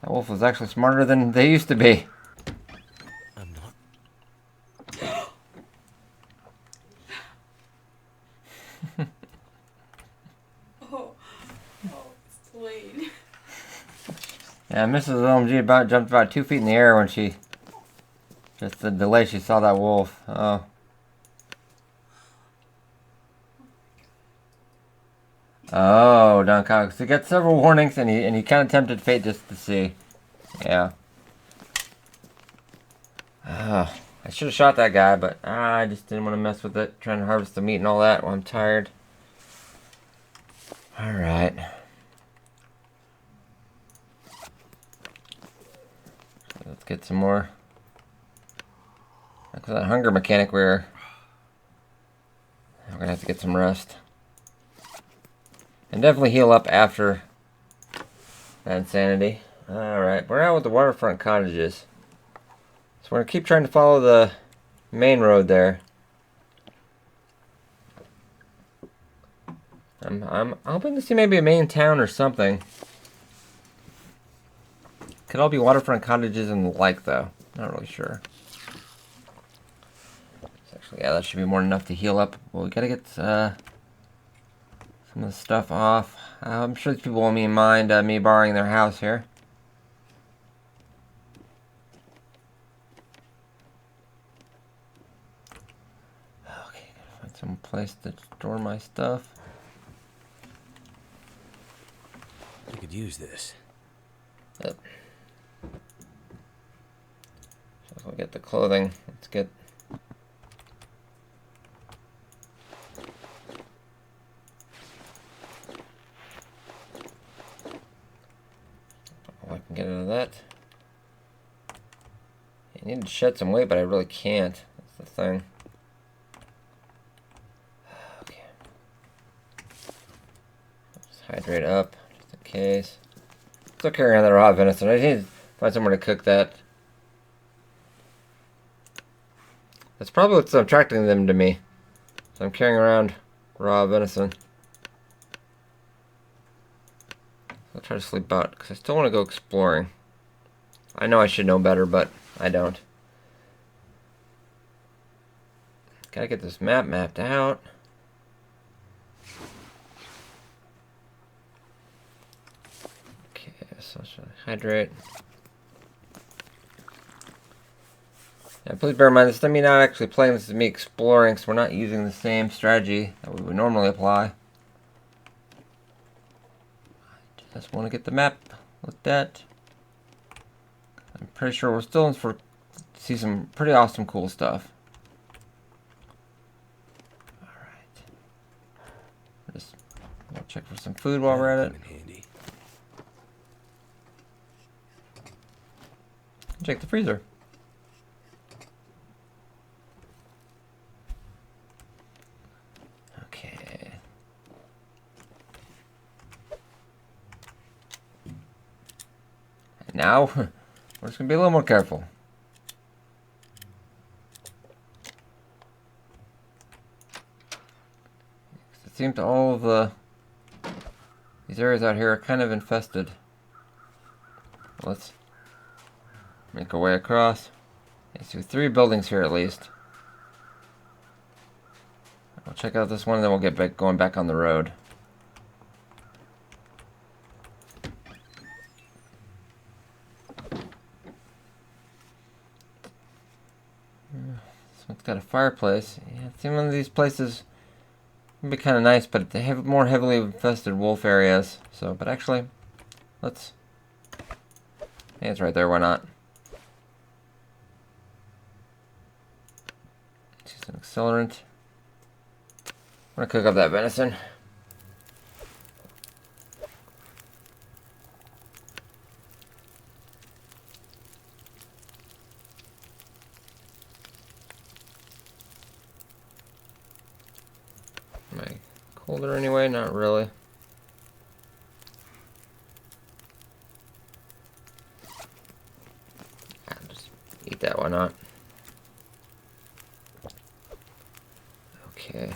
That wolf was actually smarter than they used to be. I'm not. Oh, it's Dwayne. Yeah, Mrs. LMG jumped about 2 feet in the air when she... Just the delay she saw that wolf. Oh. Oh, Don Cox. He got several warnings and he kind of tempted fate just to see. Yeah. I should have shot that guy, but I just didn't want to mess with it. Trying to harvest the meat and all that while I'm tired. Alright. Let's get some more. Because that hunger mechanic we're going to have to get some rest. And definitely heal up after that insanity. Alright, we're out with the waterfront cottages. So we're going to keep trying to follow the main road there. I'm hoping to see maybe a main town or something. Could all be waterfront cottages and the like, though. Not really sure. Actually, yeah, that should be more than enough to heal up. Well, we gotta get some of the stuff off. I'm sure these people won't mind me borrowing their house here. Okay, gotta find some place to store my stuff. I could use this. Yep. So we'll get the clothing. Let's get... I can get out of that. I need to shed some weight, but I really can't. That's the thing. Okay. Just hydrate up, just in case. Still carrying on the raw venison. I need to find somewhere to cook that. That's probably what's attracting them to me. So I'm carrying around raw venison. I'll try to sleep out, because I still want to go exploring. I know I should know better, but I don't. Gotta get this map mapped out. Okay, so should I hydrate? Yeah, please bear in mind, this is me not actually playing, this is me exploring, so we're not using the same strategy that we would normally apply. Just want to get the map looked at. I'm pretty sure we're still in for see some pretty awesome, cool stuff. All right. Just we'll check for some food while we're at it. Handy. Check the freezer. Okay. Now, we're just going to be a little more careful. It seems all of these areas out here are kind of infested. Let's make our way across. Okay, so 3 buildings here at least. We'll check out this one and then we'll get back going back on the road. This one's got a fireplace. Yeah, I think one of these places would be kind of nice, but they have more heavily infested wolf areas. So, but actually, let's... Hey, it's right there, why not? Let's use an accelerant. I'm gonna cook up that venison. Am I colder anyway? Not really. I'll just eat that, why not? Okay.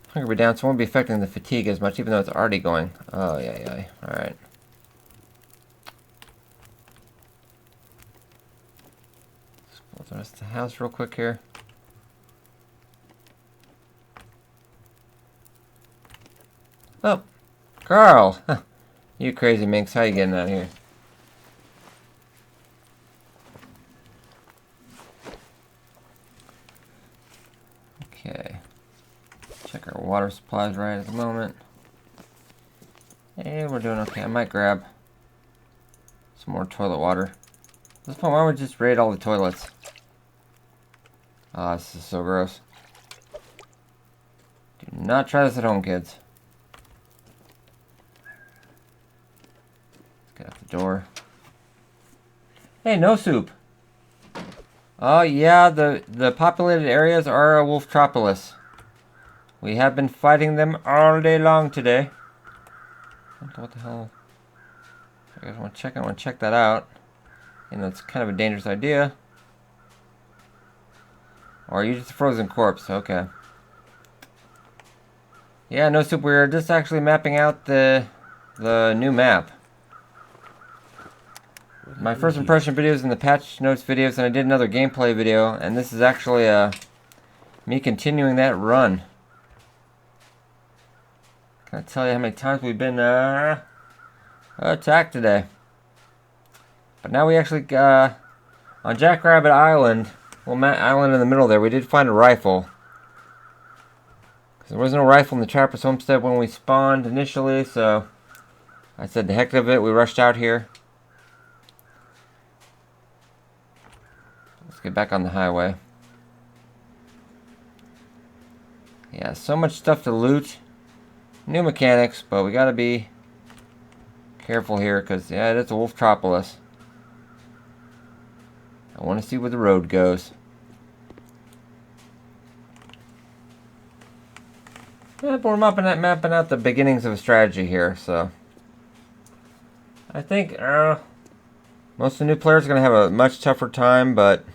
Hunger will be down, so it won't be affecting the fatigue as much, even though it's already going. Oh, yeah. Alright. past the house real quick here. Oh, Carl! You crazy minx, how you getting out of here? Okay. Check our water supplies right at the moment. Hey, we're doing okay. I might grab some more toilet water. At this point, why don't we just raid all the toilets? Ah, this is so gross. Do not try this at home, kids. Let's get out the door. Hey, no soup! Oh yeah, the populated areas are a Wolftropolis. We have been fighting them all day long today. What the hell? I guess I want to check that out. You know, it's kind of a dangerous idea. Or are you just a frozen corpse? Okay. Yeah, no soup. We're just actually mapping out the new map. My first impression videos and the patch notes videos, and I did another gameplay video, and this is actually me continuing that run. Can't tell you how many times we've been attacked today. But now we actually on Jackrabbit Island, well, Matt Island in the middle there, we did find a rifle. Because there was no rifle in the Trapper's Homestead when we spawned initially, so I said the heck of it, we rushed out here. Let's get back on the highway. Yeah, so much stuff to loot. New mechanics, but we gotta be careful here, because, yeah, it is a Wolftropolis. I want to see where the road goes. Yeah, but we're mapping out the beginnings of a strategy here, so I think most of the new players are going to have a much tougher time, but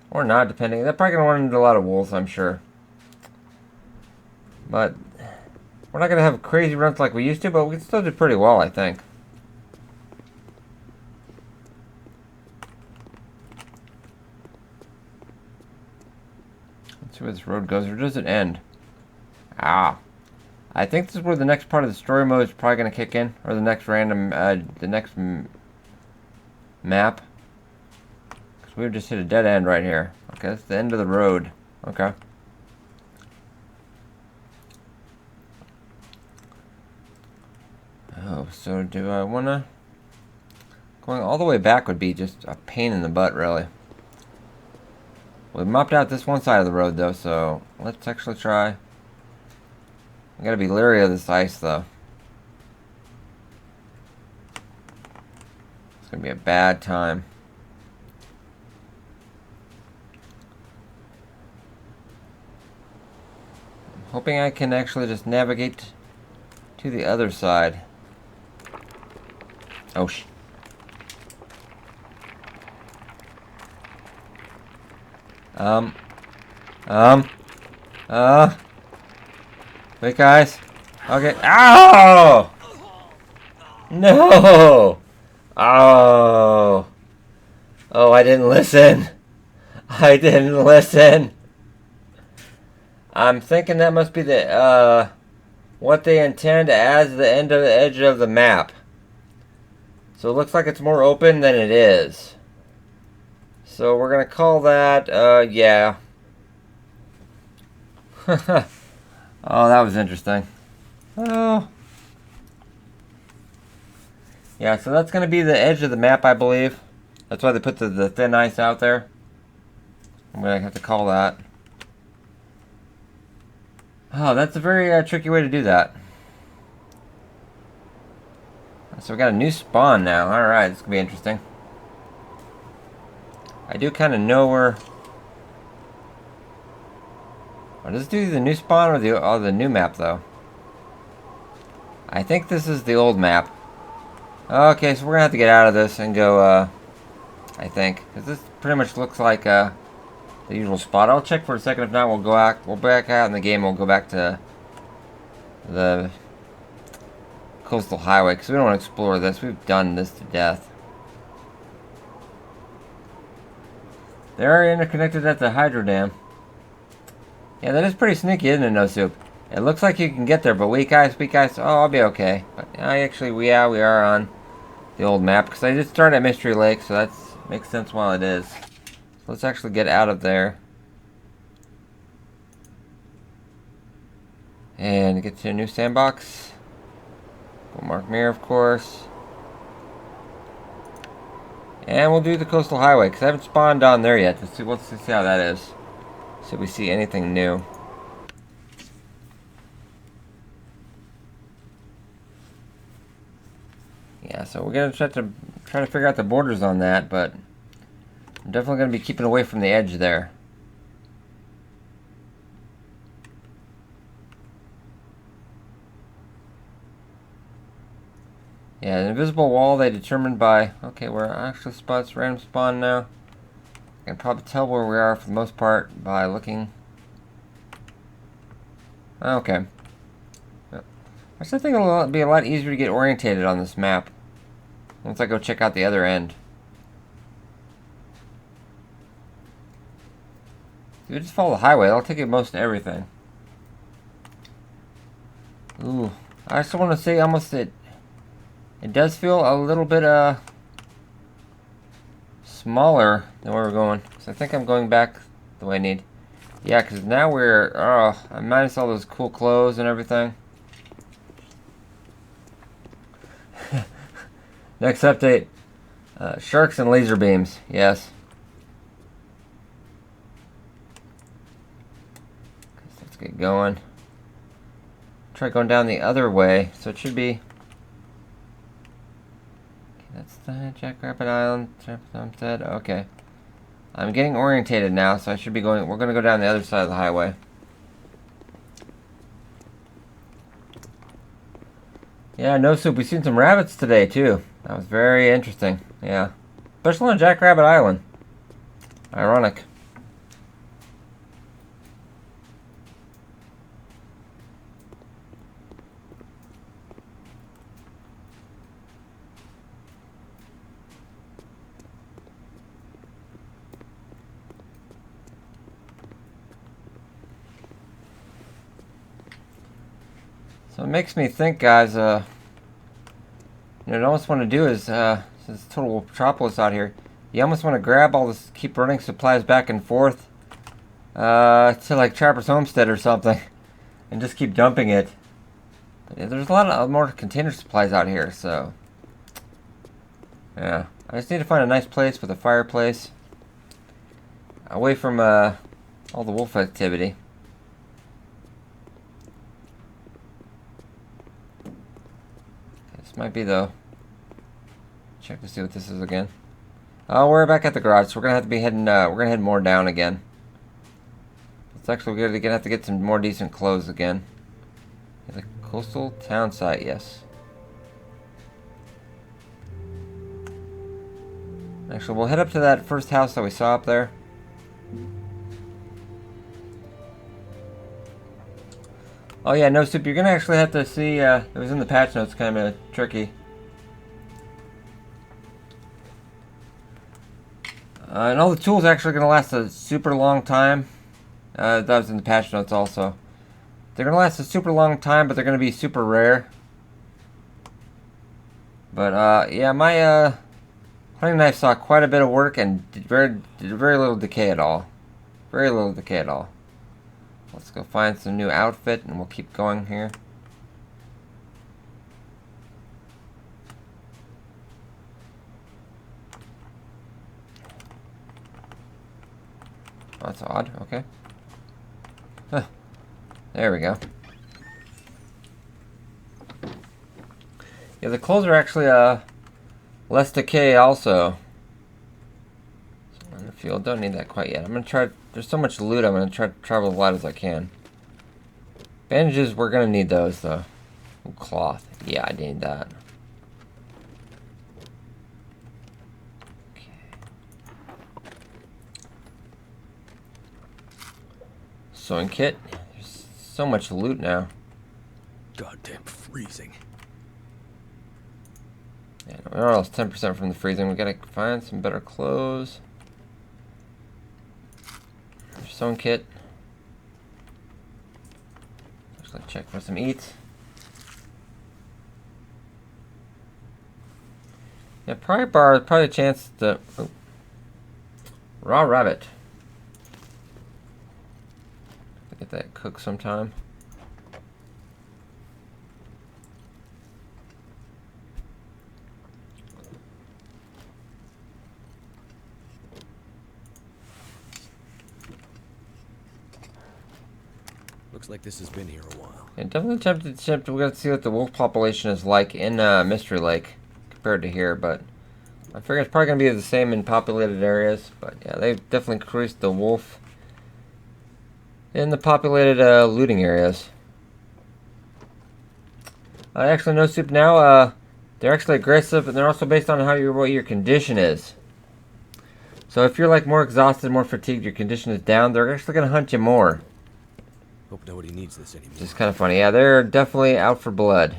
or not, depending. They're probably going to run into a lot of wolves, I'm sure. But we're not going to have crazy runs like we used to, but we can still do pretty well, I think. Let's see where this road goes, or does it end? Ah. I think this is where the next part of the story mode is probably going to kick in, or the next random, map. Because we've just hit a dead end right here. Okay, that's the end of the road. Okay. Oh, so do I want to... Going all the way back would be just a pain in the butt, really. We've mapped out this one side of the road, though, so let's actually try. I gotta be leery of this ice, though. It's gonna be a bad time. I'm hoping I can actually just navigate to the other side. Oh, wait, guys. Okay. Ow! No! Oh. Oh, I didn't listen. I didn't listen. I'm thinking that must be the, what they intend as the edge of the map. So it looks like it's more open than it is. So we're going to call that, yeah. Oh, that was interesting. Oh. Yeah, so that's going to be the edge of the map, I believe. That's why they put the thin ice out there. I'm going to have to call that. Oh, that's a very tricky way to do that. So we got a new spawn now. Alright, this could be interesting. I do kind of know where... Oh, does this do the new spawn or the new map, though? I think this is the old map. Okay, so we're going to have to get out of this and go, I think. Because this pretty much looks like the usual spot. I'll check for a second. If not, we'll back out in the game. We'll go back to the coastal highway. Because we don't want to explore this. We've done this to death. They're interconnected at the hydro dam. Yeah, that is pretty sneaky, isn't it, No Soup? It looks like you can get there, but weak eyes, oh, I'll be okay. But we are on the old map, because I did start at Mystery Lake, so that makes sense while it is. So let's actually get out of there. And get to a new sandbox. Go Mark Mirror, of course. And we'll do the Coastal Highway, because I haven't spawned on there yet. Let's see how that is. See if we see anything new. Yeah, so we're gonna try to figure out the borders on that, but I'm definitely gonna be keeping away from the edge there. Yeah, the invisible wall they determined by... Okay, we're actually spots random spawn now. I can probably tell where we are for the most part by looking. Okay. I still think it'll be a lot easier to get orientated on this map once I go check out the other end. If you just follow the highway, that'll take you most of everything. Ooh, I still want to say almost it does feel a little bit smaller than where we're going. So I think I'm going back the way I need. Yeah, because now I minus all those cool clothes and everything. Next update, sharks and laser beams. Yes. Let's get going. Try going down the other way, so it should be. Okay, that's the Jackrabbit Island. Homestead. Okay. I'm getting orientated now, so I should be going. We're gonna go down the other side of the highway. Yeah, No Soup. We've seen some rabbits today too. That was very interesting. Yeah, especially on Jackrabbit Island. Ironic. So it makes me think, guys, what I almost want to do is, since total Metropolis out here, you almost want to grab all this, keep running supplies back and forth, to like Trapper's Homestead or something, and just keep dumping it. But yeah, there's a lot of more container supplies out here, so, yeah. I just need to find a nice place with a fireplace, away from, all the wolf activity. Might be though. Check to see what this is again. Oh, we're back at the garage, so we're gonna have to be heading. We're gonna head more down again. It's actually we're gonna have to get some more decent clothes again. The coastal town site, yes. Actually, we'll head up to that first house that we saw up there. Oh yeah, No Soup, you're gonna actually have to see, it was in the patch notes, kind of tricky. And all the tools are actually gonna last a super long time. That was in the patch notes also. They're gonna last a super long time, but they're gonna be super rare. But yeah, my hunting knife saw quite a bit of work and did very little decay at all. Very little decay at all. Let's go find some new outfit and we'll keep going here. Oh, that's odd. Okay. Huh. There we go. Yeah, the clothes are actually less decay also. In the field, don't need that quite yet. I'm gonna try. There's so much loot. I'm gonna try to travel as light as I can. Bandages, we're gonna need those though. Ooh, cloth. Yeah, I need that. Okay. Sewing kit. There's so much loot now. Goddamn freezing. Yeah, we're almost 10% from the freezing. We gotta find some better clothes. sewing kit. Just gonna check for some eats. Yeah, probably a chance to raw rabbit. Get that cooked sometime. Looks like this has been here a while. Yeah, definitely tempted to we're gonna see what the wolf population is like in Mystery Lake compared to here, but I figure it's probably gonna be the same in populated areas. But yeah, they've definitely increased the wolf in the populated looting areas. Actually, no soup now. They're actually aggressive, and they're also based on what your condition is. So if you're like more exhausted, more fatigued, your condition is down, they're actually gonna hunt you more. Hope nobody needs this anymore. Just kind of funny. Yeah, they're definitely out for blood.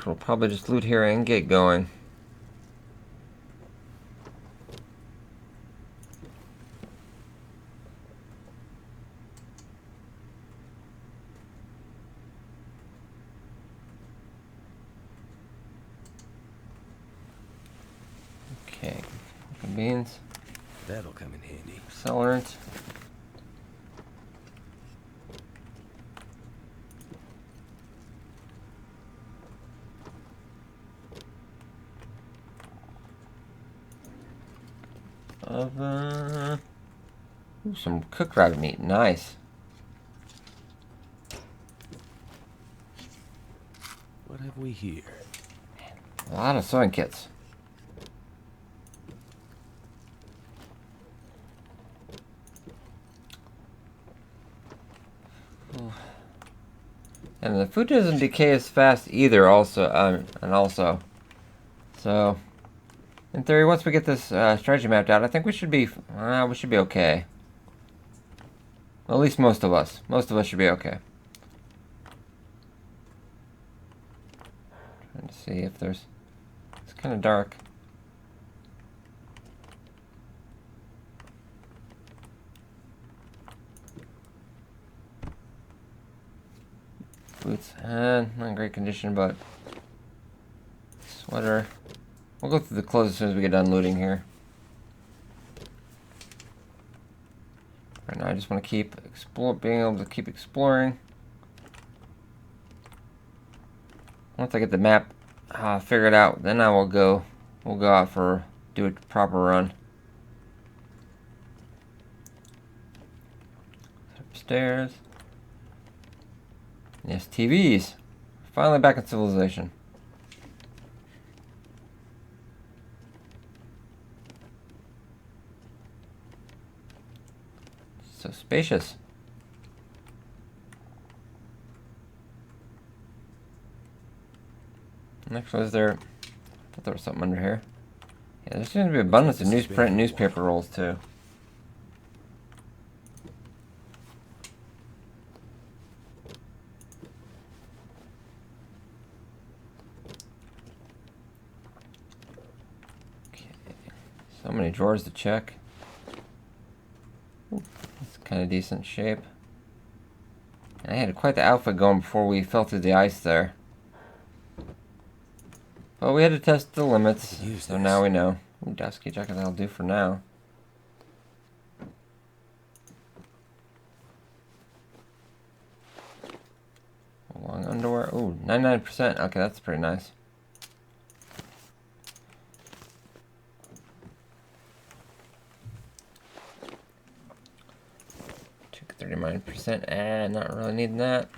We'll probably just loot here and get going. Okay, beans. That'll come in handy. Accelerant. Ooh, some cooked rabbit meat. Nice. What have we here? A lot of sewing kits. And the food doesn't decay as fast either. So, in theory, once we get this strategy mapped out, I think we should be okay. Well, at least most of us. Most of us should be okay. Trying to see if there's. It's kind of dark. Boots, not in great condition, but sweater. We'll go through the clothes as soon as we get done looting here. Right now, I just want to keep being able to keep exploring. Once I get the map figured out, then I will go. We'll go out do a proper run. Upstairs. Yes, TVs. Finally back in civilization. So spacious. Next was there. I thought there was something under here. Yeah, there seems to be abundance of newsprint newspaper rolls too. So many drawers to check. Ooh, that's kind of decent shape. And I had quite the outfit going before we fell through the ice there. But we had to test the limits, so now we know. Ooh, dusky jacket, that'll do for now. Long underwear. Ooh, 99%. Okay, that's pretty nice. 39%, and not really needing that.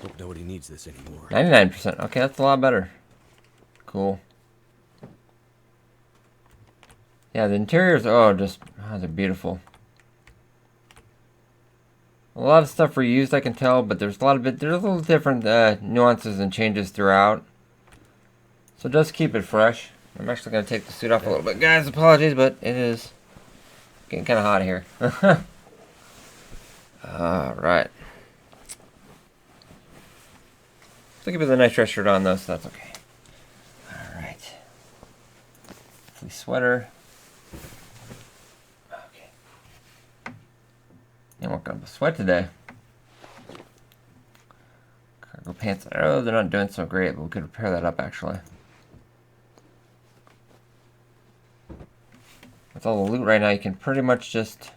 Hope nobody needs this anymore. 99%. Okay, that's a lot better. Cool. Yeah, the interiors, they're beautiful. A lot of stuff reused, I can tell, but there's a little different nuances and changes throughout. So just keep it fresh. I'm actually going to take the suit off a little bit. Guys, apologies, but it is getting kind of hot here. Alright. Still keep the nice dress shirt on though, so that's okay. Alright. sweater. Okay. I'm working up a sweat today. Cargo pants. Oh, they're not doing so great, but we could repair that up actually. With all the loot right now, you can pretty much just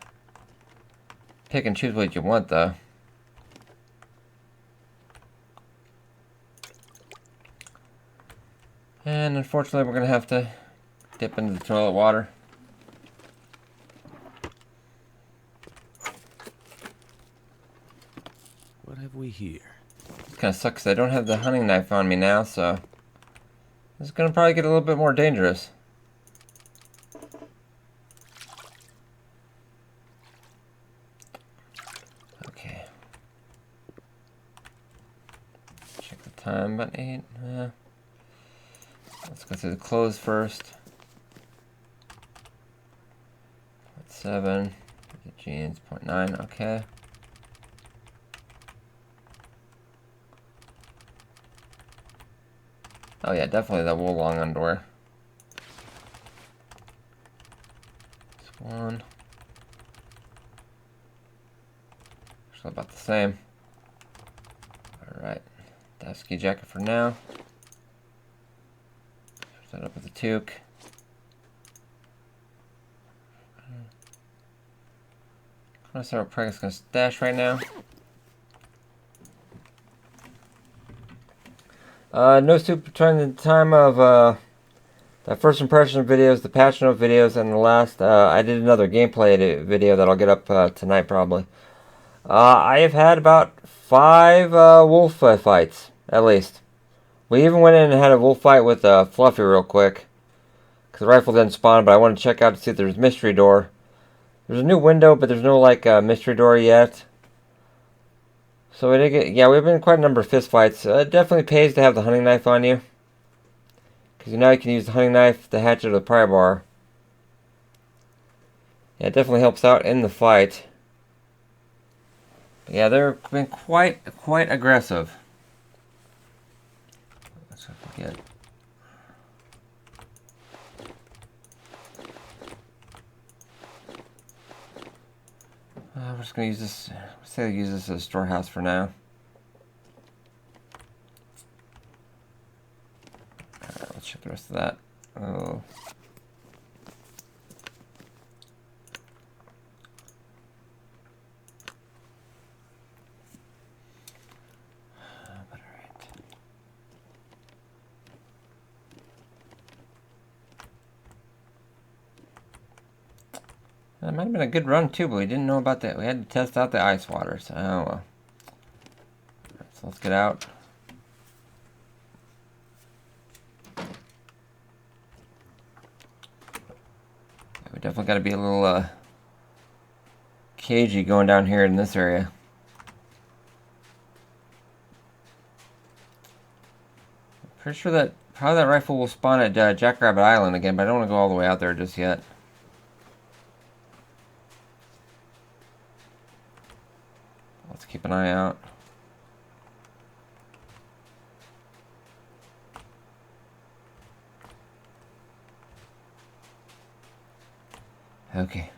pick and choose what you want, though. And unfortunately, we're going to have to dip into the toilet water. What have we here? It kind of sucks 'cause I don't have the hunting knife on me now, so this is going to probably get a little bit more dangerous. Okay. Check the time, about 8. Let's go through the clothes first. 0.7. The jeans, 0.9. Okay. Oh yeah, definitely that wool long underwear. This one. Actually about the same. Alright. Davsky jacket for now. Set up with a toque. I'm gonna start with Pregg's gonna stash right now. No soup between the time of the first impression videos, the patch note videos, and the last. I did another gameplay video that I'll get up tonight probably. I have had about 5 wolf fights, at least. We even went in and had a wolf fight with Fluffy real quick. Because the rifle didn't spawn, but I wanted to check out to see if there's a mystery door. There's a new window, but there's no, like, mystery door yet. So we did get, yeah, we've been in quite a number of fist fights. It definitely pays to have the hunting knife on you. Because now you can use the hunting knife, the hatchet, or the pry bar. Yeah, it definitely helps out in the fight. But yeah, they've been quite aggressive. Let's forget. We're just gonna use this. Say use this as a storehouse for now. Alright, let's check the rest of that. Oh. That might have been a good run too, but we didn't know about that. We had to test out the ice water, so oh well. Right, so let's get out. Yeah, we definitely got to be a little cagey going down here in this area. Pretty sure that probably that rifle will spawn at Jackrabbit Island again, but I don't want to go all the way out there just yet. Let's keep an eye out. Okay.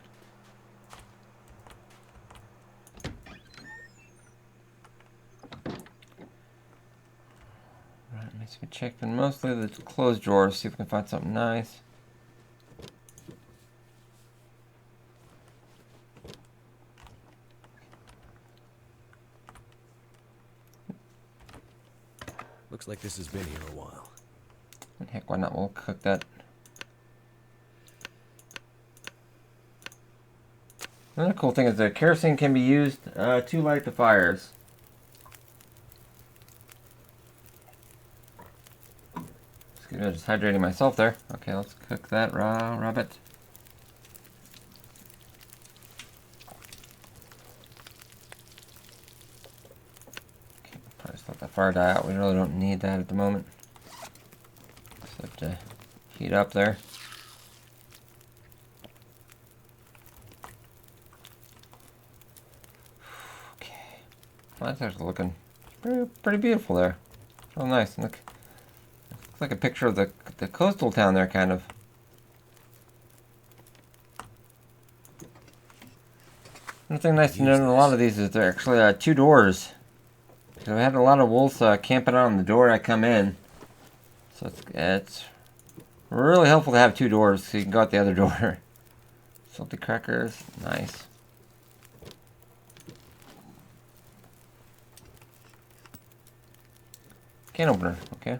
Right, needs to be checked in mostly the closed drawers, see if we can find something nice. Looks like this has been here a while. Heck, why not? We'll cook that. Another cool thing is that kerosene can be used to light the fires. Excuse me, I'm just hydrating myself there. Okay, let's cook that rabbit. Okay, probably just let that fire die out. We really don't need that at the moment. Just have to heat up there. Well, that's actually looking pretty beautiful there. Oh, nice. Look, looks like a picture of the coastal town there, kind of. Another thing nice to note in a lot of these is they're actually 2 doors. Because I had a lot of wolves camping out on the door I come in. So it's really helpful to have 2 doors so you can go out the other door. Salty crackers, nice. Can opener, okay.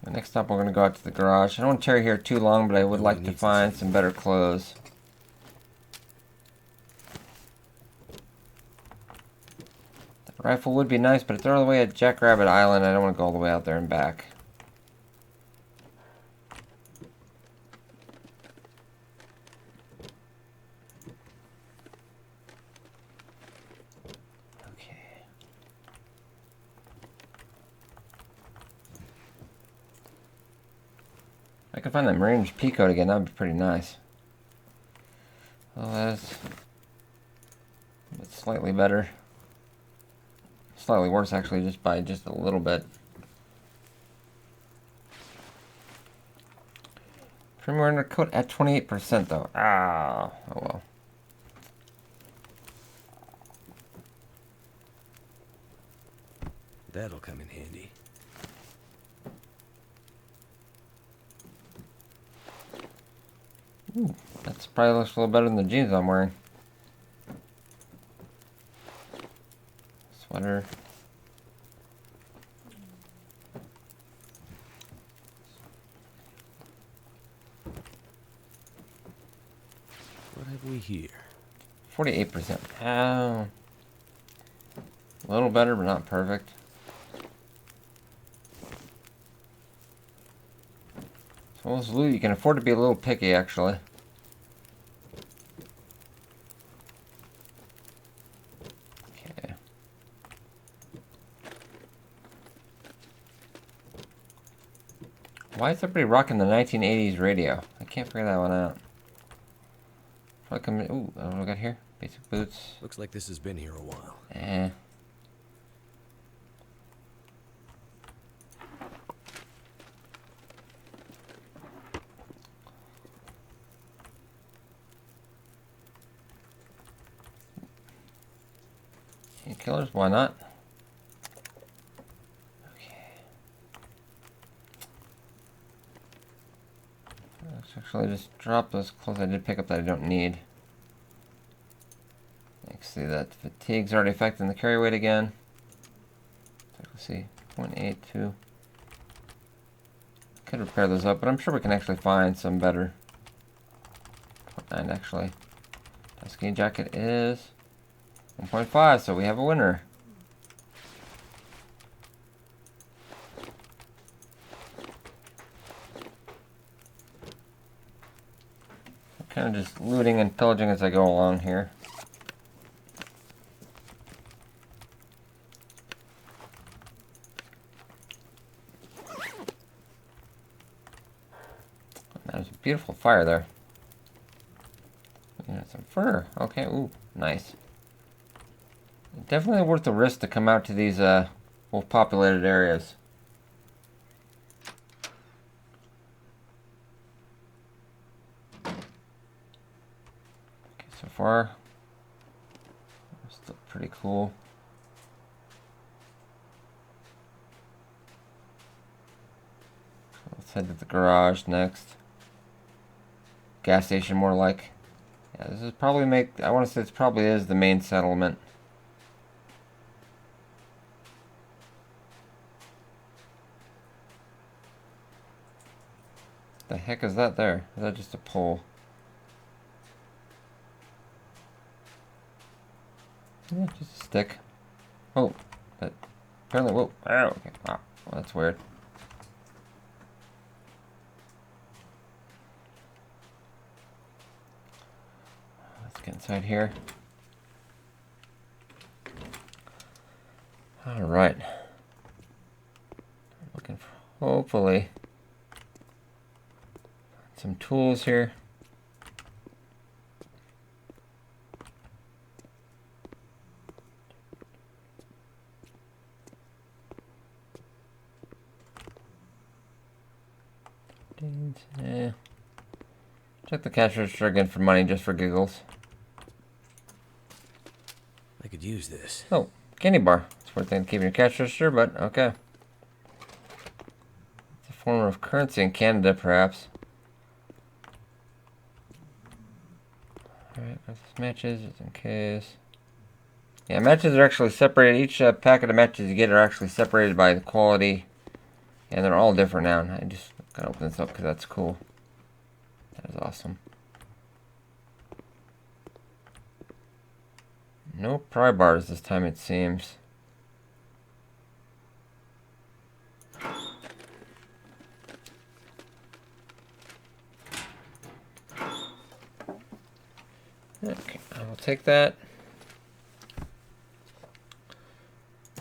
So next up, we're going to go out to the garage. I don't want to tarry here too long, but I would like to find some better clothes. The rifle would be nice, but it's all the way at Jackrabbit Island. I don't want to go all the way out there and back. I can find that Marine P code again, that would be pretty nice. Well, that's slightly better. Slightly worse, actually, just by just a little bit. Firmware undercoat at 28% though. Ah, oh well. That'll come in handy. Ooh, that's probably looks a little better than the jeans I'm wearing. Sweater. What have we here? 48%. Oh. A little better, but not perfect. So this loot, you can afford to be a little picky, actually. Okay. Why is everybody rocking the 1980s radio? I can't figure that one out. Ooh, what do we got here? Basic boots. Looks like this has been here a while. Eh. Killers, why not? Okay. Let's actually just drop those clothes I did pick up that I don't need. See that fatigue's already affecting the carry weight again. So let's see, 0.82. Could repair those up, but I'm sure we can actually find some better. 0.9 actually. Tusky jacket is 1.5, so we have a winner. I'm kind of just looting and pillaging as I go along here. There's a beautiful fire there. We got some fur. Okay, ooh, nice. Definitely worth the risk to come out to these wolf-populated areas. Okay, so far, still pretty cool. Let's head to the garage next. Gas station, more like. Yeah, this is probably I want to say this probably is the main settlement. The heck is that there? Is that just a pole? Yeah, just a stick. Oh, but apparently, whoa, oh, okay. Wow, well, that's weird. Let's get inside here. All right. Looking for, hopefully, some tools here. Yeah. Check the cash register again for money, just for giggles. I could use this. Oh, candy bar. It's worth than keeping your cash register, but okay. It's a form of currency in Canada, perhaps. Alright, got these matches, just in case. Yeah, matches are actually separated. Each packet of matches you get are actually separated by the quality. And they're all different now. I just gotta open this up because that's cool. That is awesome. No pry bars this time, it seems. Okay, I will take that.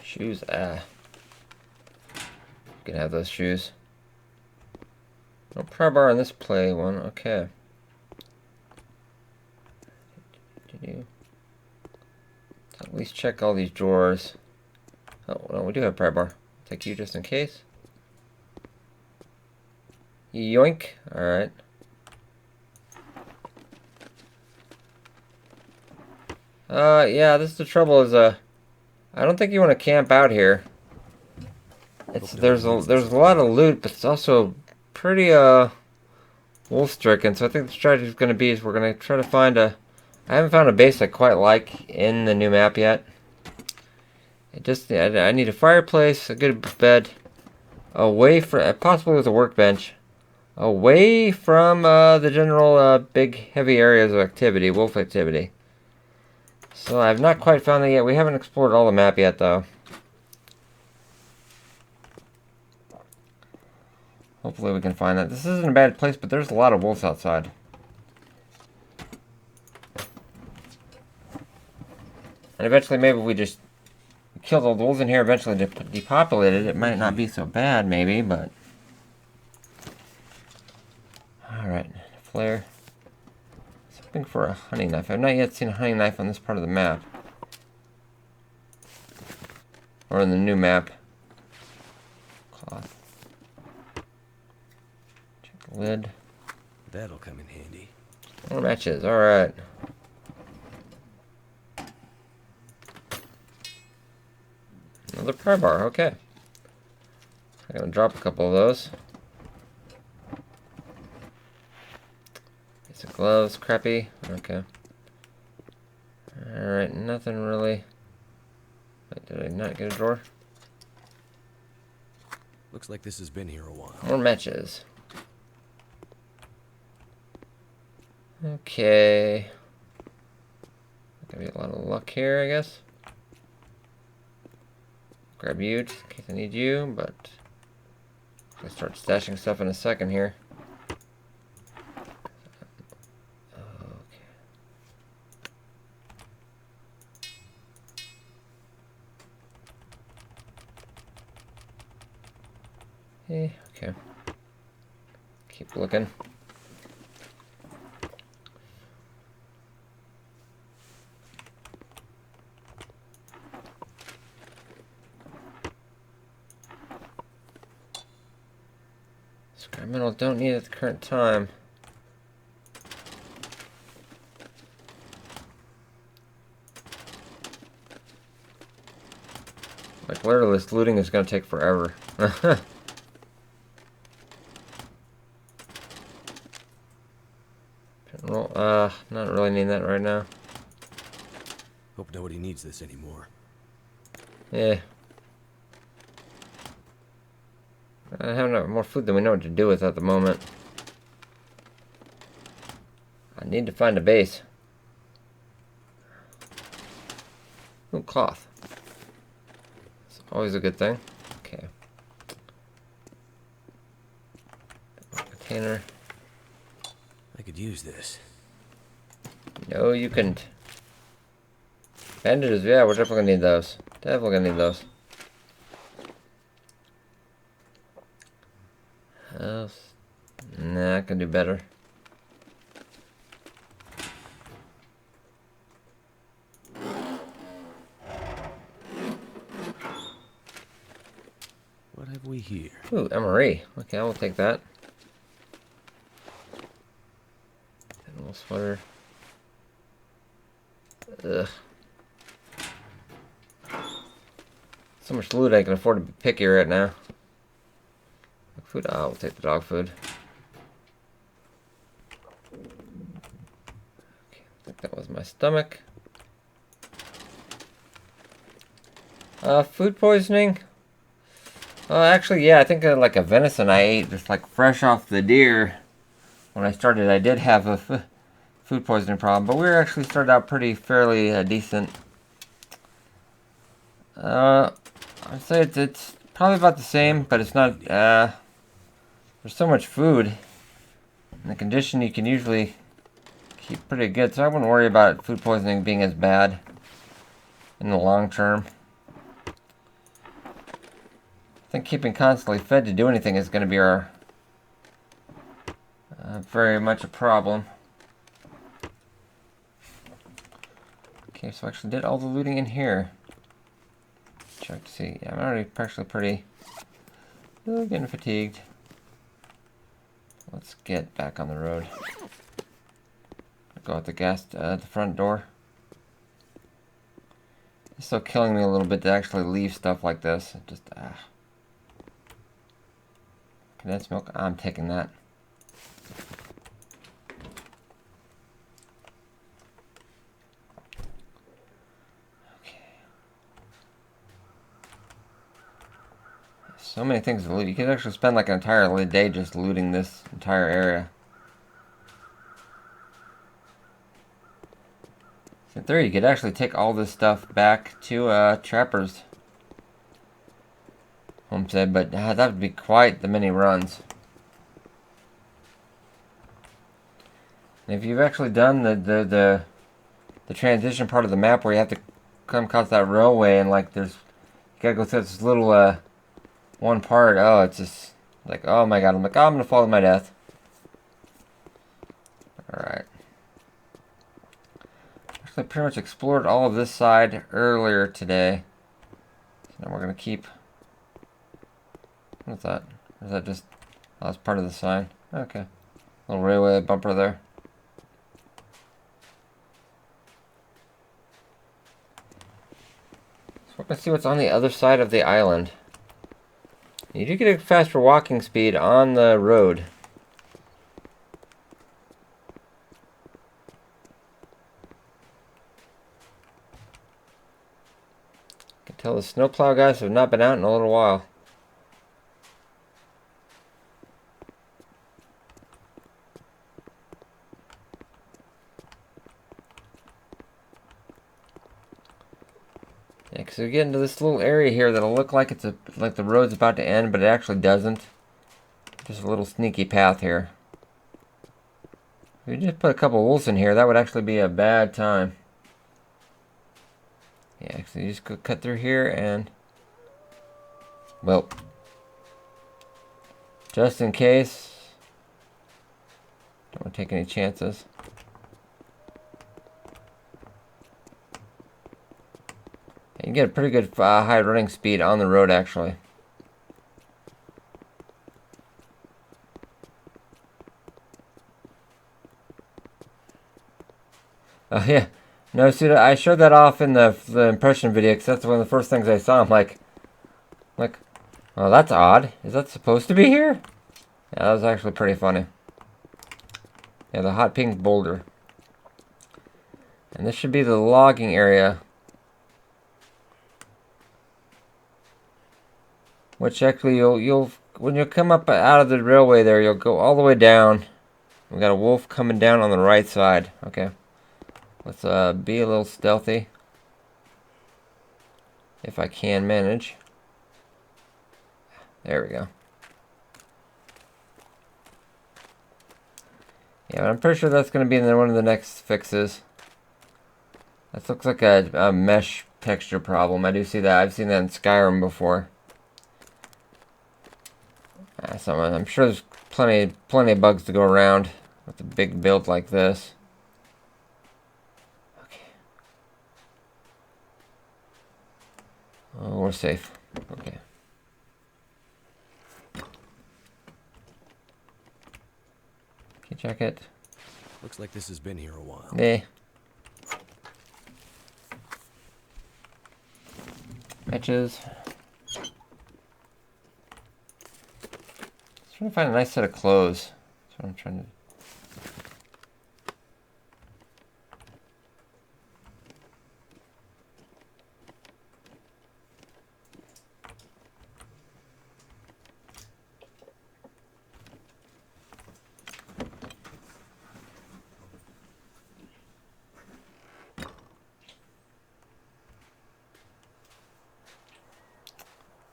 Shoes, you can have those shoes. No pry bar on this play one, okay. Did you at least check all these drawers? Oh, no, we do have pry bar. Take you just in case. Yoink, alright. Yeah, this is the trouble is, I don't think you want to camp out here. There's a lot of loot, but it's also pretty wolf stricken. So I think the strategy is going to be we're going to try to find a. I haven't found a base I quite like in the new map yet. I need a fireplace, a good bed, away from possibly with a workbench, away from the general big heavy areas of activity, wolf activity. So I have not quite found that yet. We haven't explored all the map yet, though. Hopefully we can find that. This isn't a bad place, but there's a lot of wolves outside. And eventually maybe we just killed all the wolves in here, eventually depopulated. It might not be so bad, maybe, but... Alright, flare. Something for a hunting knife. I've not yet seen a hunting knife on this part of the map. Or in the new map. Cloth. Check the lid. That'll come in handy. More matches, alright. Another pry bar, okay. I'm gonna drop a couple of those. Some gloves, crappy, okay. Alright, nothing really. Wait, did I not get a drawer? Looks like this has been here a while. More matches. Okay. Gonna be a lot of luck here, I guess. Grab you, just in case I need you, but I'm gonna start stashing stuff in a second here. Okay. Keep looking. Scrap metal don't need it at the current time. Like literally this looting is gonna take forever. Not really needing that right now. Hope nobody needs this anymore. Yeah. I have no more food than we know what to do with at the moment. I need to find a base. Ooh, cloth. It's always a good thing. Okay. Container. I could use this. No, you couldn't. Bandages, yeah, we're definitely gonna need those. Definitely gonna need those. Else? Nah, I can do better. What have we here? Ooh, MRE. Okay, I will take that. Little sweater. Ugh. So much loot I can afford to be picky right now. Dog food? Oh, we'll take the dog food. Okay, I think that was my stomach. Food poisoning? Actually, yeah, I think like a venison I ate just like fresh off the deer. When I started, I did have a food poisoning problem, but we actually started out pretty fairly decent. I'd say it's probably about the same, but it's not. There's so much food, and the condition you can usually keep pretty good, so I wouldn't worry about food poisoning being as bad in the long term. I think keeping constantly fed to do anything is going to be our very much a problem. Okay, so I actually did all the looting in here. Check to see. Yeah, I'm already actually pretty getting fatigued. Let's get back on the road. Go out the front door. It's still killing me a little bit to actually leave stuff like this. Just condensed milk. I'm taking that. So many things to loot. You could actually spend like an entire day just looting this entire area. In theory, you could actually take all this stuff back to Trapper's homestead, but that would be quite the many runs. And if you've actually done the transition part of the map where you have to come across that railway and like you gotta go through this little one part, oh, it's just like, oh my god, I'm like, oh, I'm gonna fall to my death. Alright. Actually, pretty much explored all of this side earlier today. So now we're gonna keep. What's that? Or is that just. Oh, that's part of the sign. Okay. Little railway bumper there. So we're gonna see what's on the other side of the island. You do get a faster walking speed on the road. I can tell the snowplow guys have not been out in a little while. Yeah, because we get into this little area here that'll look like like the road's about to end, but it actually doesn't. Just a little sneaky path here. If we just put a couple wolves in here, that would actually be a bad time. Yeah, actually, you just go cut through here and... Well, just in case. Don't want to take any chances. You can get a pretty good high running speed on the road, actually. Oh yeah, no, see, I showed that off in the impression video because that's one of the first things I saw. I'm like, oh, that's odd. Is that supposed to be here? Yeah, that was actually pretty funny. Yeah, the hot pink boulder. And this should be the logging area. Which actually you'll when you come up out of the railway there, you'll go all the way down. We got a wolf coming down on the right side. Okay. Let's be a little stealthy. If I can manage. There we go. Yeah, I'm pretty sure that's going to be in one of the next fixes. That looks like a mesh texture problem. I do see that. I've seen that in Skyrim before. So I'm sure there's plenty of bugs to go around with a big build like this. Okay. Oh, we're safe. Okay. Key jacket. Looks like this has been here a while. Hey. Matches. Just trying to find a nice set of clothes. That's what I'm trying to.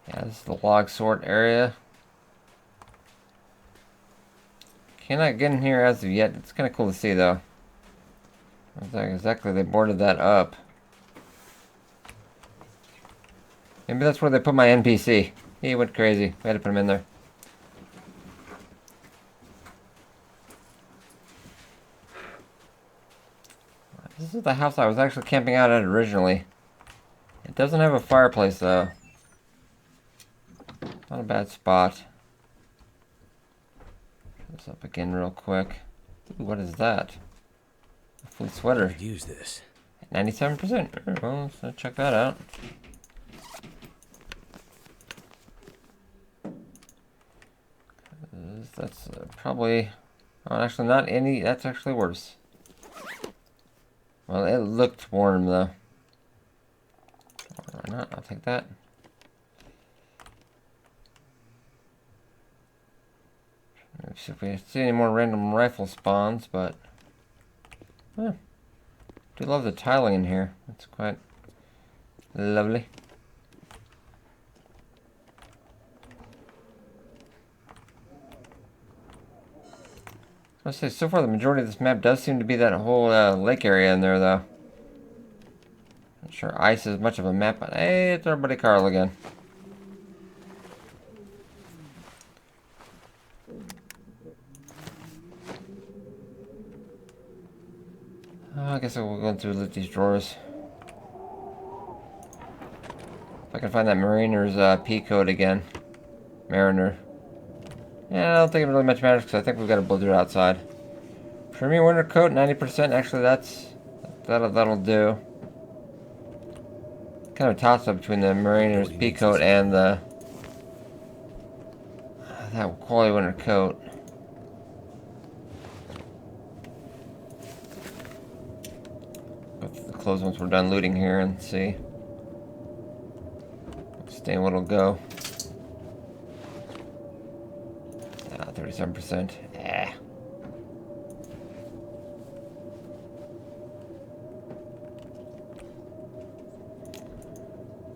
Yeah, this is the log sort area. Cannot get in here as of yet. It's kind of cool to see, though. Looks like exactly they boarded that up. Maybe that's where they put my NPC. He went crazy. We had to put him in there. This is the house I was actually camping out at originally. It doesn't have a fireplace, though. Not a bad spot. Turn this up again real quick. Ooh, what is that? A fleece I sweater. could use this. 97%. Well, let's check that out. That's probably... Oh, actually not any... That's actually worse. Well, it looked warm, though. Why not? I'll take that. Let's see if we see any more random rifle spawns, but... Yeah. Do love the tiling in here. It's quite lovely. I was gonna say, so far the majority of this map does seem to be that whole lake area in there, though. Not sure ice is much of a map, but hey, it's our buddy Carl again. I guess I will go through loot these drawers. If I can find that Mariner's P code again. Mariner. Yeah, I don't think it really much matters because I think we've got a blizzard outside. Premium winter coat, 90%. Actually, that'll do. Kind of a toss up between the Mariner's P coat and the that quality winter coat. Go through the clothes once we're done looting here and see. Stay what'll go. 37%. Eh.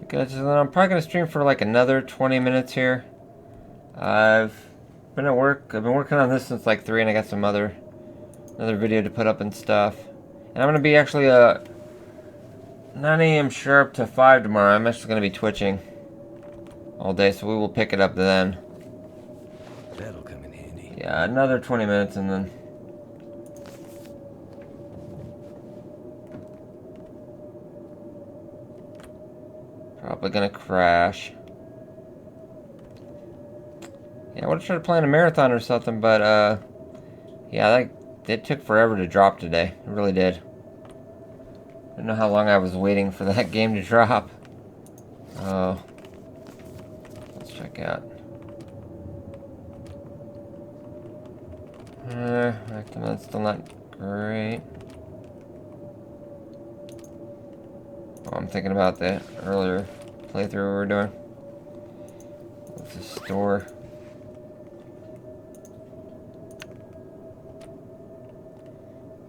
Okay, so I'm probably gonna stream for like another 20 minutes here. I've been at work. I've been working on this since like 3, and I got some another video to put up and stuff. And I'm gonna be actually 9 a.m. sharp to 5 tomorrow. I'm actually gonna be twitching all day, so we will pick it up then. That'll come in handy. Yeah, another 20 minutes and then... Probably gonna crash. Yeah, I would've tried to plan a marathon or something, but, yeah, it took forever to drop today. It really did. I don't know how long I was waiting for that game to drop. Oh. Let's check out. Acting that's still not great. Oh, I'm thinking about the earlier playthrough we were doing. What's the store?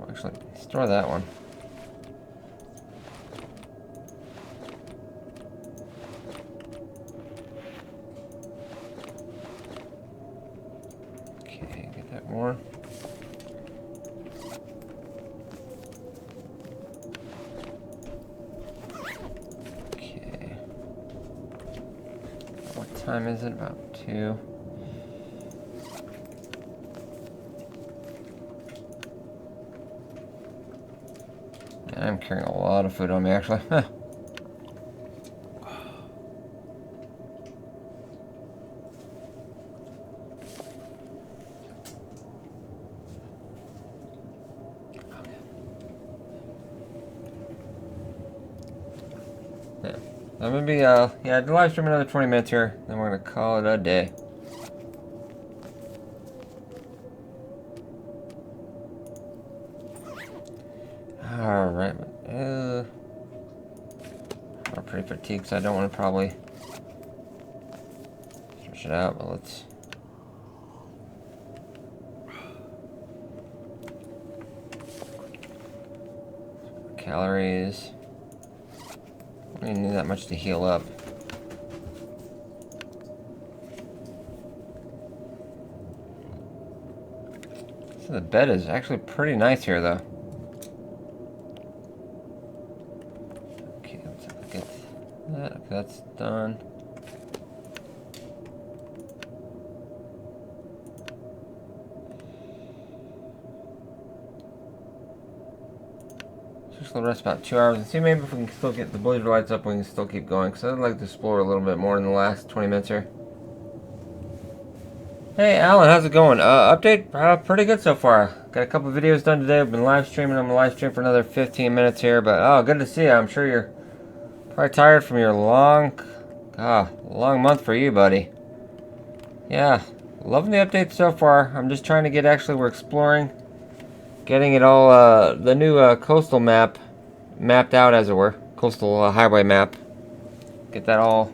Oh, actually, store that one. Okay, get that more. Time is it? About 2. Man, I'm carrying a lot of food on me, actually. I'm gonna be, yeah, live stream another 20 minutes here, then we're gonna call it a day. Alright, I'm pretty fatigued, so I don't want to probably stretch it out, but let's... Calories. I don't even need that much to heal up. So the bed is actually pretty nice here, though. Okay, let's get that. Okay, that's done. Just gonna rest about 2 hours and see maybe if we can still get the blizzard lights up. We can still keep going because I'd like to explore a little bit more in the last 20 minutes here. Hey Alan, how's it going? Update, pretty good so far. Got a couple videos done today. I've been live streaming. I'm gonna live stream for another 15 minutes here. But oh, good to see you. I'm sure you're probably tired from your long month for you, buddy. Yeah, loving the update so far. I'm just trying to get, actually, we're exploring, getting it all, the new coastal map mapped out, as it were. Coastal highway map. Get that all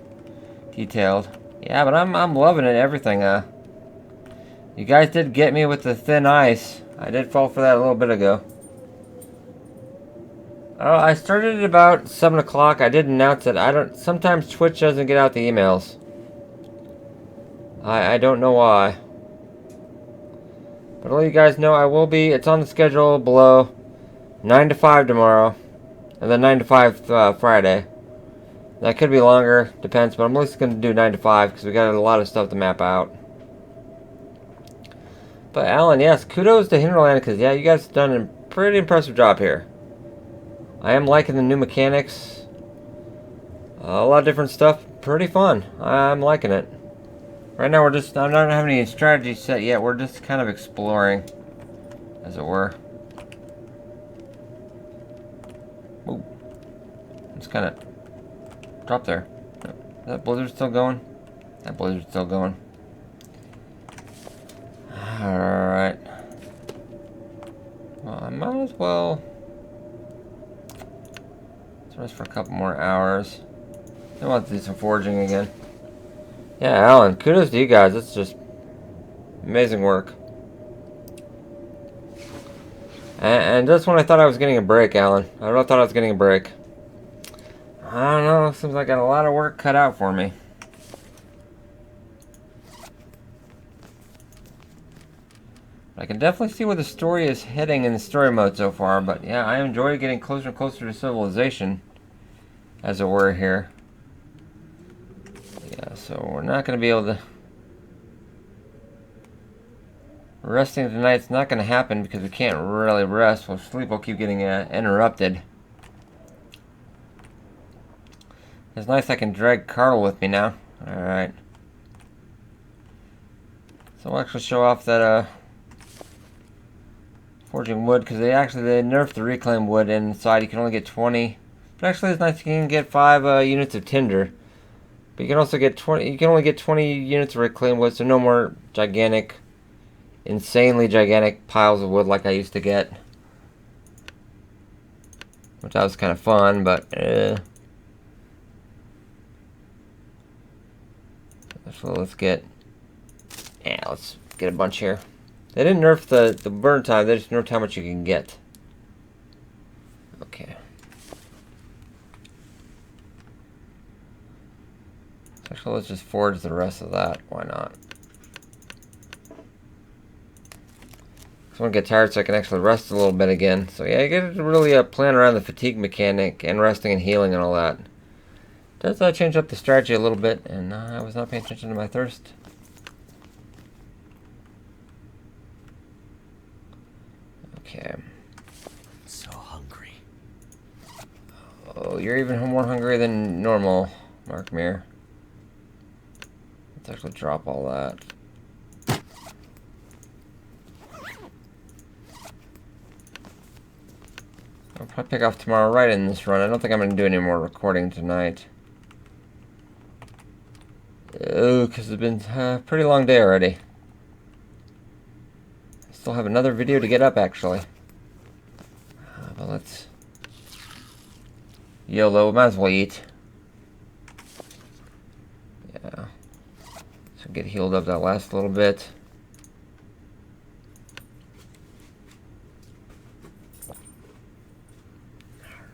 detailed. Yeah, but I'm loving it, everything. You guys did get me with the thin ice. I did fall for that a little bit ago. Oh, I started at about 7 o'clock. I did announce it. Sometimes Twitch doesn't get out the emails. I don't know why. But I'll let you guys know I will be, it's on the schedule below. 9 to 5 tomorrow. And then 9 to 5 Friday. That could be longer, depends, but I'm at least going to do 9 to 5 because we got a lot of stuff to map out. But Alan, yes, kudos to Hinterland because, yeah, you guys have done a pretty impressive job here. I am liking the new mechanics. A lot of different stuff. Pretty fun. I'm liking it. Right now I'm not having any strategy set yet. We're just kind of exploring, as it were. Ooh. Just kind of drop there. Is that blizzard still going? That blizzard's still going. Alright. Well, I might as well rest for a couple more hours. I want to do some foraging again. Yeah, Alan, kudos to you guys. That's just amazing work. And just when I thought I was getting a break, Alan. I really thought I was getting a break. I don't know. Seems like I got a lot of work cut out for me. I can definitely see where the story is heading in the story mode so far, but yeah, I enjoy getting closer and closer to civilization, as it were, here. Yeah, so we're not going to be able to... Resting tonight's not going to happen because we can't really rest. We'll sleep, we'll keep getting interrupted. It's nice I can drag Carl with me now. Alright. So we'll actually show off that, forging wood, because they nerfed the reclaim wood inside. You can only get 20. But actually it's nice you can get 5 units of tinder. But you can also get 20, you can only get 20 units of reclaimed wood, so no more gigantic, insanely gigantic piles of wood like I used to get. Which that was kind of fun, but so let's get a bunch here. They didn't nerf the burn time, they just nerfed how much you can get. Okay. Actually, let's just forge the rest of that. Why not? I want to get tired so I can actually rest a little bit again. So yeah, you get to really plan around the fatigue mechanic and resting and healing and all that. Does change up the strategy a little bit, and I was not paying attention to my thirst. Okay. So hungry. Oh, you're even more hungry than normal, Mark Mir. Let's actually drop all that. I'll probably pick off tomorrow right in this run. I don't think I'm going to do any more recording tonight. Oh, because it's been a pretty long day already. I still have another video to get up, actually. But let's... YOLO, might as well eat. Yeah. So get healed up that last little bit.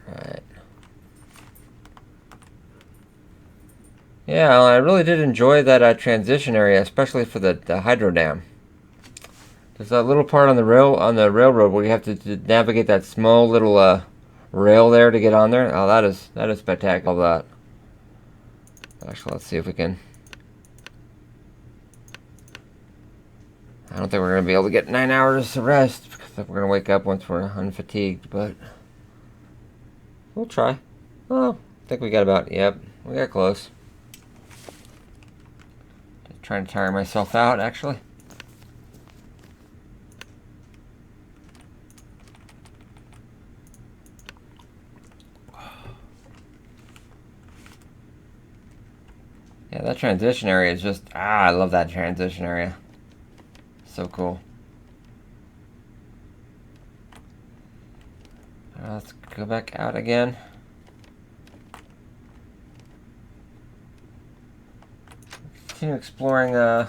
Alright. Yeah, I really did enjoy that transition area, especially for the hydro dam. There's that little part on the railroad where you have to navigate that small little rail there to get on there. Oh, that is spectacular. Actually, let's see if we can. I don't think we're gonna be able to get 9 hours of rest because we're gonna wake up once we're unfatigued, but we'll try. Oh, I think we got about. Yep, we got close. Just trying to tire myself out, actually. Yeah, that transition area is just, I love that transition area. So cool. Let's go back out again. Continue exploring, I'm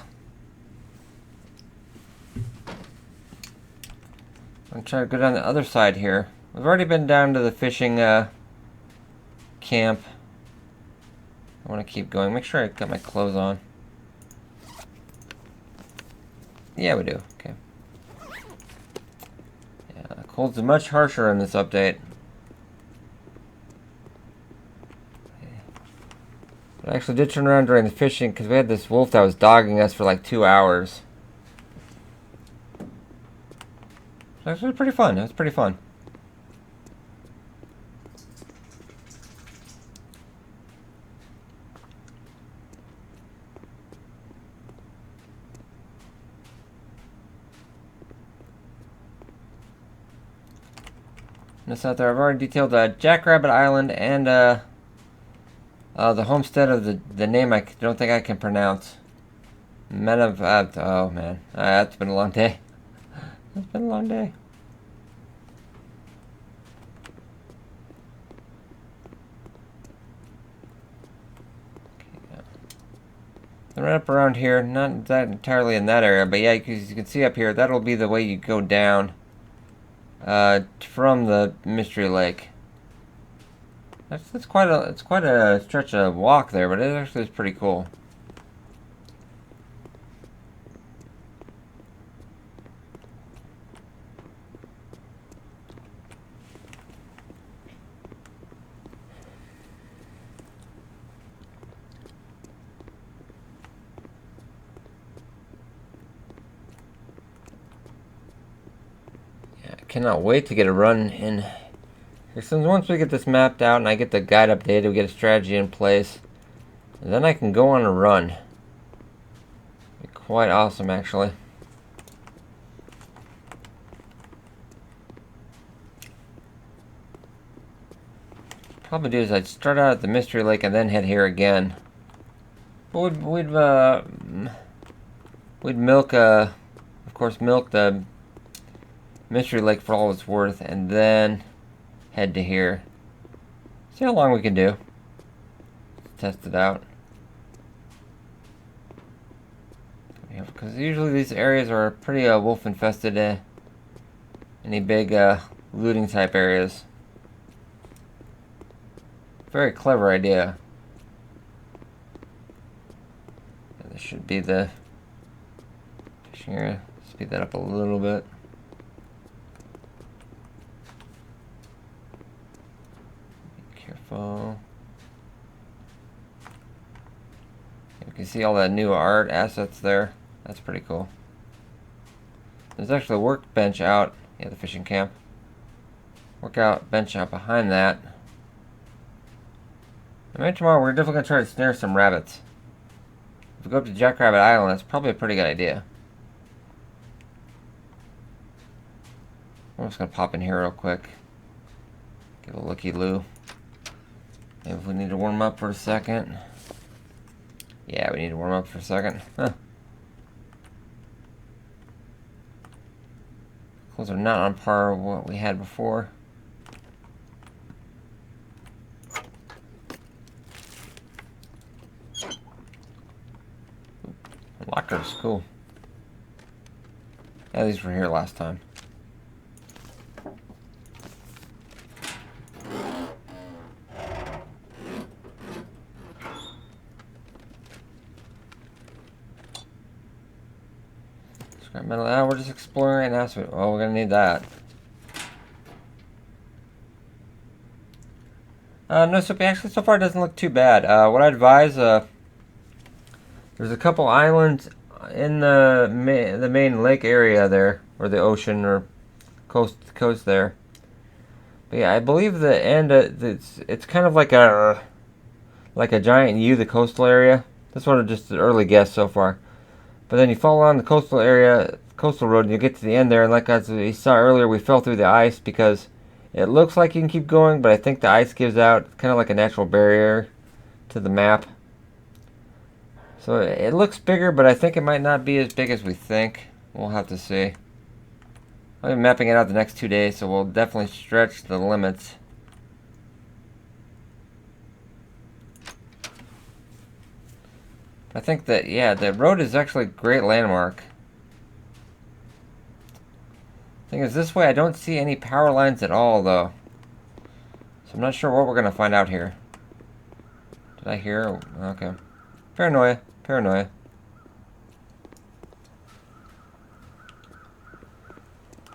trying to go down the other side here. We've already been down to the fishing, camp. I want to keep going. Make sure I got my clothes on. Yeah, we do. Okay. Yeah, the cold's much harsher in this update. But I actually did turn around during the fishing because we had this wolf that was dogging us for like 2 hours. It was actually pretty fun. It was pretty fun. This out there, I've already detailed Jackrabbit Island and the homestead of the name I don't think I can pronounce. Oh man, that's been a long day. It's been a long day. Right up around here, not that entirely in that area, but yeah, because you can see up here, that'll be the way you go down from the Mystery Lake. It's quite a stretch of walk there, but it actually is pretty cool. Cannot wait to get a run in. Since once we get this mapped out and I get the guide updated, we get a strategy in place, and then I can go on a run. Be quite awesome, actually. Probably do is I'd start out at the Mystery Lake and then head here again. But we'd milk, of course, milk the Mystery Lake for all it's worth, and then head to here. See how long we can do. Test it out. Yeah, because usually these areas are pretty wolf infested. Any big looting type areas. Very clever idea. And this should be the fishing area. Speed that up a little bit. Careful. You can see all that new art assets there. That's pretty cool. There's actually a workbench out. Yeah, the fishing camp. Workout bench out behind that. And maybe tomorrow we're definitely gonna try to snare some rabbits. If we go up to Jackrabbit Island, that's probably a pretty good idea. I'm just gonna pop in here real quick. Give a looky-loo. Maybe if we need to warm up for a second. Yeah, we need to warm up for a second. Huh. Clothes are not on par with what we had before. Lockers, cool. Yeah, these were here last time. Scrap metal. Ah, we're just exploring right now, so we're gonna need that. No, so actually, so far it doesn't look too bad. What I advise, there's a couple islands in the main lake area there, or the ocean or coast there. But yeah, I believe the end. It's kind of like a giant U, the coastal area. That's what just an early guess so far. But then you follow along the coastal road, and you get to the end there. And like as we saw earlier, we fell through the ice because it looks like you can keep going, but I think the ice gives out, kind of like a natural barrier to the map. So it looks bigger, but I think it might not be as big as we think. We'll have to see. I'll be mapping it out the next 2 days, so we'll definitely stretch the limits. I think that, yeah, the road is actually a great landmark. Thing is, this way I don't see any power lines at all, though. So I'm not sure what we're going to find out here. Did I hear? Okay. Paranoia. Paranoia.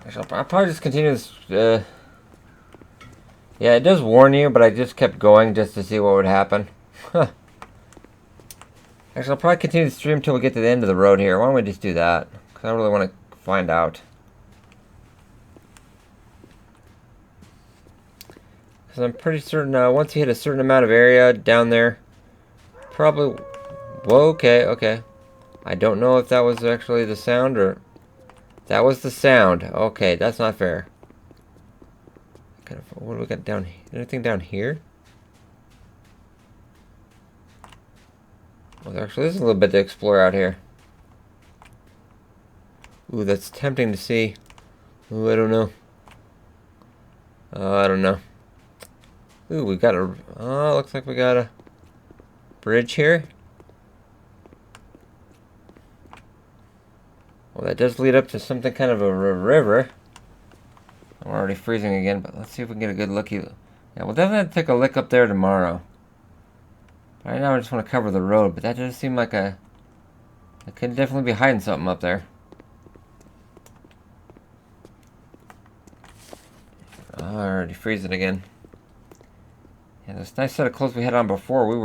Actually, I'll probably just continue this. Yeah, it does warn you, but I just kept going just to see what would happen. Actually, I'll probably continue the stream until we get to the end of the road here. Why don't we just do that? Because I really want to find out. Because I'm pretty certain once you hit a certain amount of area down there, probably... Whoa, okay. I don't know if that was actually the sound or... That was the sound. Okay, that's not fair. What do we got down here? Anything down here? Well, actually, there's a little bit to explore out here. Ooh, that's tempting to see. Ooh, I don't know. I don't know. Ooh, we got a... Oh, looks like we got a bridge here. Well, that does lead up to something kind of a river. I'm already freezing again, but let's see if we can get a good look. Yeah, we'll definitely take a look up there tomorrow. Right now I just want to cover the road, but that does seem like I could definitely be hiding something up there. Already freezing again. Yeah, this nice set of clothes we had on before, we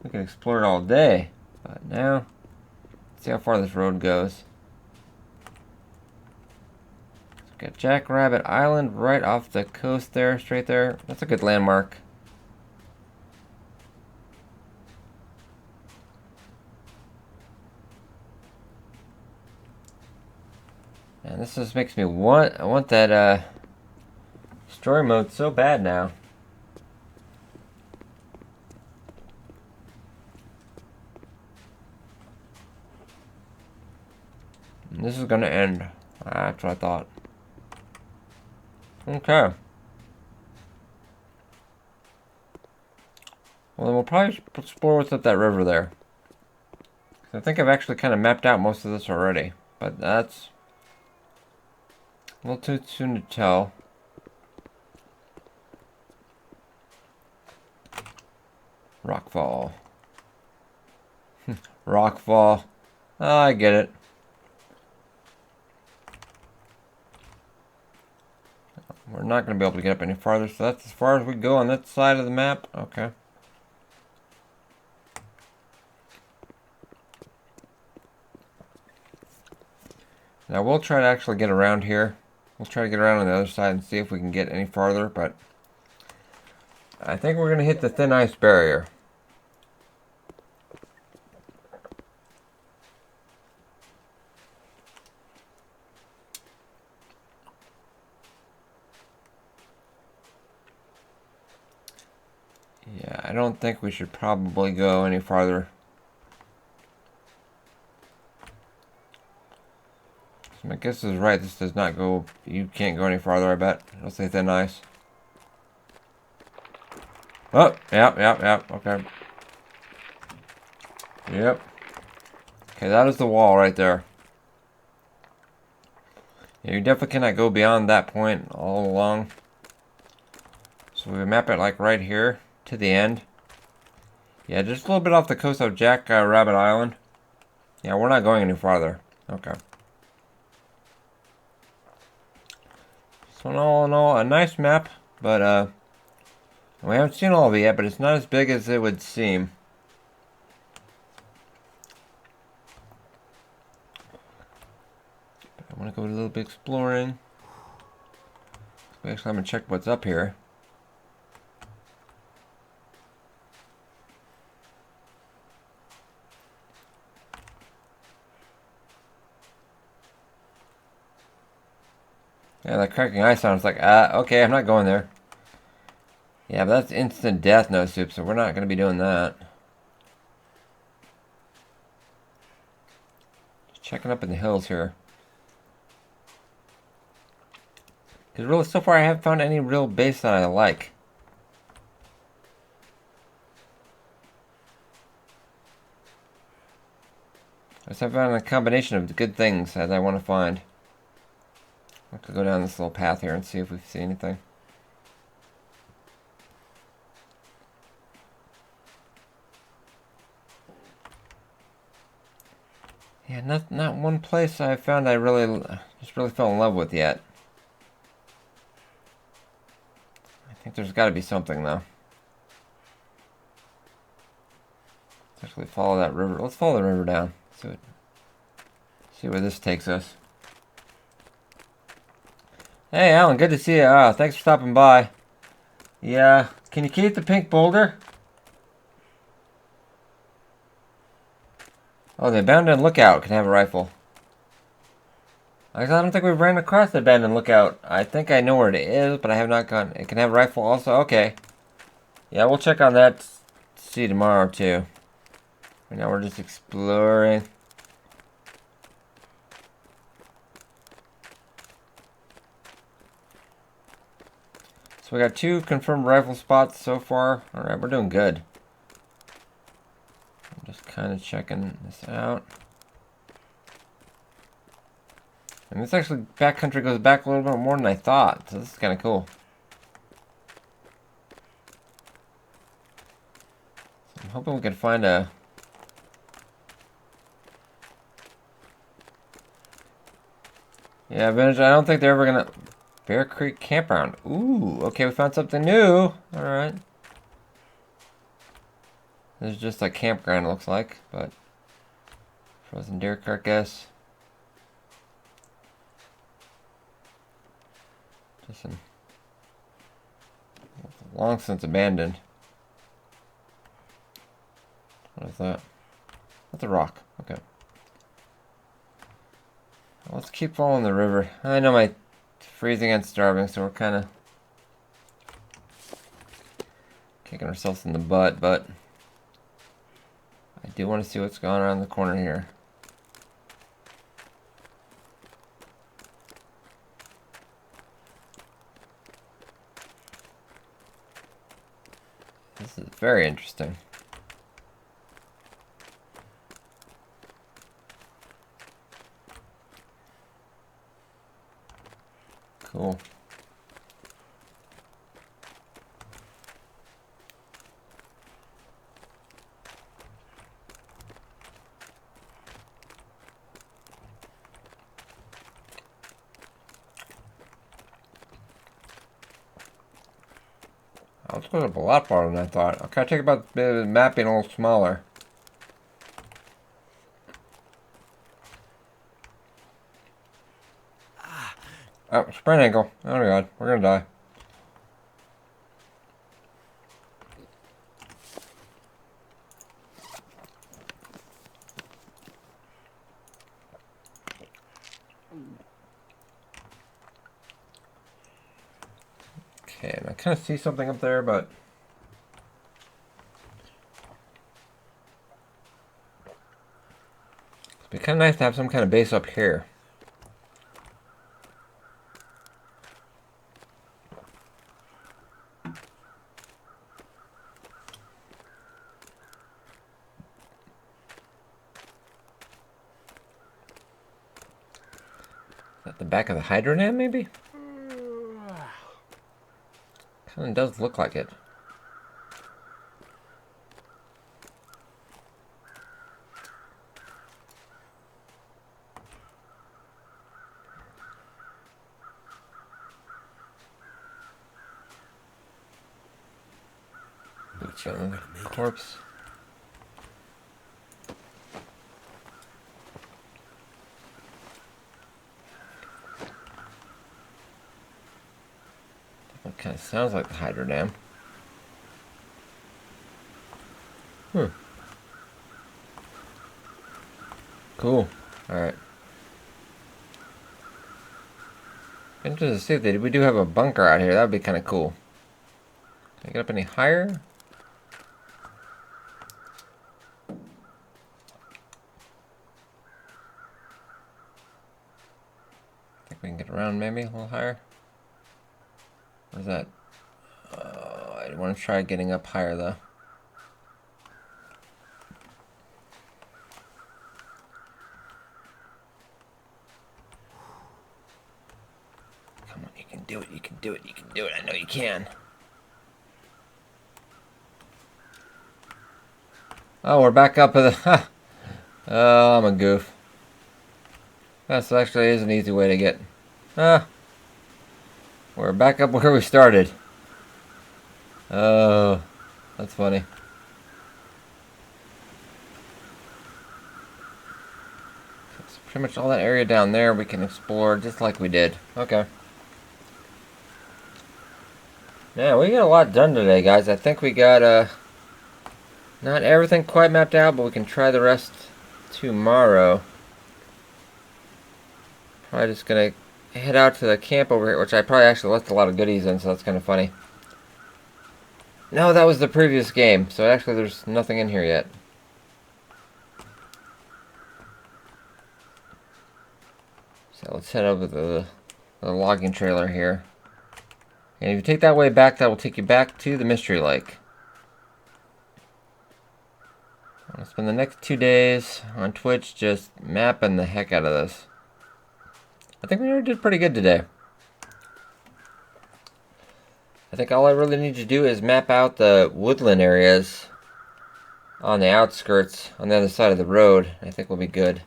could explore it all day. But now, let's see how far this road goes. Got Jackrabbit Island right off the coast there, straight there. That's a good landmark. And this just makes me I want that story mode so bad now. And this is gonna end. That's what I thought. Okay. Well, then we'll probably explore what's up that river there. I think I've actually kind of mapped out most of this already. But that's a little too soon to tell. Rockfall. Rockfall. Oh, I get it. We're not going to be able to get up any farther, so that's as far as we go on that side of the map. Okay. Now we'll try to actually get around here. We'll try to get around on the other side and see if we can get any farther, but I think we're going to hit the thin ice barrier. Yeah, I don't think we should probably go any farther. guess is right. This does not go. You can't go any farther, I bet. It'll say thin ice. Oh, yep. Okay. Yep. Okay, that is the wall right there. Yeah, you definitely cannot go beyond that point all along. So we map it like right here to the end. Yeah, just a little bit off the coast of Jack Rabbit Island. Yeah, we're not going any farther. Okay. So all in all, a nice map, but we haven't seen all of it yet, but it's not as big as it would seem. But I want to go a little bit exploring. Actually, I'm going to check what's up here. Yeah, that cracking ice sounds like, okay, I'm not going there. Yeah, but that's instant death, no soup, so we're not going to be doing that. Just checking up in the hills here. Because really, so far I haven't found any real base that I like. I just have found a combination of good things that I want to find. I could go down this little path here and see if we see anything. Yeah, not one place I found I really fell in love with yet. I think there's got to be something though. Let's actually follow that river. Let's follow the river down. See where this takes us. Hey, Alan, good to see you. Thanks for stopping by. Yeah, can you keep the pink boulder? Oh, the abandoned lookout can have a rifle. I don't think we've ran across the abandoned lookout. I think I know where it is, but I have not gone. It can have a rifle also? Okay. Yeah, we'll check on that. See tomorrow, too. Right now we're just exploring. So we got 2 confirmed rifle spots so far. Alright, we're doing good. I'm just kind of checking this out. And this actually, backcountry goes back a little bit more than I thought. So this is kind of cool. So I'm hoping we can find a... Yeah, Vintage, I don't think they're ever going to... Bear Creek Campground. Ooh, okay, we found something new. Alright. This is just a campground, it looks like, but... Frozen deer carcass. Just long since abandoned. What is that? That's a rock. Okay. Well, let's keep following the river. I know my freezing and starving, so we're kind of kicking ourselves in the butt, but I do want to see what's going on around the corner here. This is very interesting. Cool. I was going up a lot farther than I thought. Okay, I take about the map being a little smaller. Oh, sprain ankle. Oh my god, we're gonna die. Okay, and I kind of see something up there, but... It'd be kind of nice to have some kind of base up here. The back of the Hydrodam, maybe? Kind of does look like it. Corpse. It kind of sounds like the Hydrodam. Cool. Alright. Interested to see if we do have a bunker out here. That would be kind of cool. Can I get up any higher? Think we can get around maybe a little higher? Where's that? I want to try getting up higher though. Come on, you can do it, you can do it, you can do it. I know you can. Oh, we're back up at the... Oh, I'm a goof. That actually is an easy way to get... We're back up where we started. Oh, that's funny. So pretty much all that area down there we can explore just like we did. Okay. Yeah, we got a lot done today, guys. I think we got not everything quite mapped out, but we can try the rest tomorrow. Probably just gonna head out to the camp over here, which I probably actually left a lot of goodies in, so that's kind of funny. No, that was the previous game, so actually there's nothing in here yet. So let's head over to the logging trailer here. And if you take that way back, that will take you back to the Mystery Lake. I'm going to spend the next 2 days on Twitch just mapping the heck out of this. I think we already did pretty good today. I think all I really need to do is map out the woodland areas on the outskirts on the other side of the road. I think we'll be good.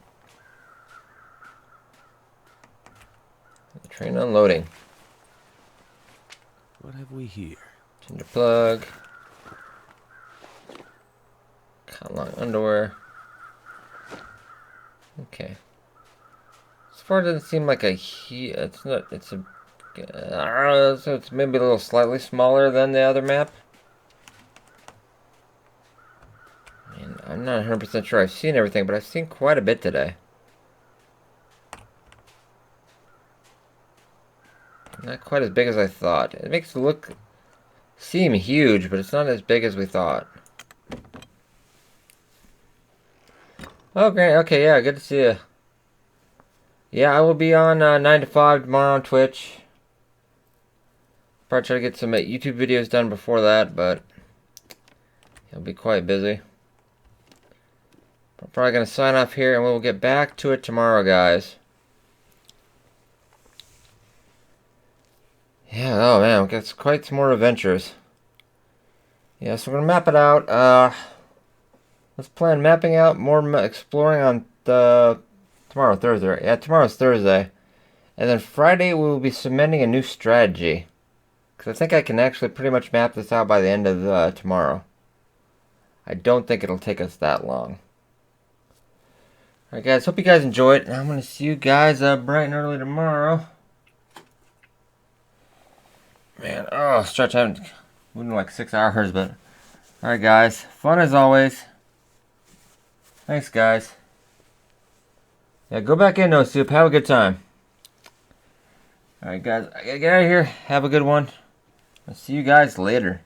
The train unloading. What have we here? Tinder plug. Cotton long underwear. Okay. So far, it doesn't seem like a it's not. It's a. So it's maybe a little slightly smaller than the other map. And I'm not 100% sure I've seen everything, but I've seen quite a bit today. Not quite as big as I thought. It makes it seem huge, but it's not as big as we thought. Oh, great. Okay, yeah, good to see you. Yeah, I will be on 9 to 5 tomorrow on Twitch. Probably try to get some YouTube videos done before that, but I'll be quite busy. I'm probably going to sign off here, and we'll get back to it tomorrow, guys. Yeah, oh man, we've got quite some more adventures. Yeah, so we're going to map it out. Let's plan mapping out more exploring on tomorrow, Thursday. Yeah, tomorrow's Thursday. And then Friday we will be cementing a new strategy. Because I think I can actually pretty much map this out by the end of tomorrow. I don't think it'll take us that long. Alright guys, hope you guys enjoyed. And I'm going to see you guys bright and early tomorrow. Man, oh, stretch, I haven't moved in like 6 hours, but... Alright guys, fun as always. Thanks guys. Yeah, go back in, No Soup. Have a good time. Alright guys, I gotta get out of here. Have a good one. I'll see you guys later.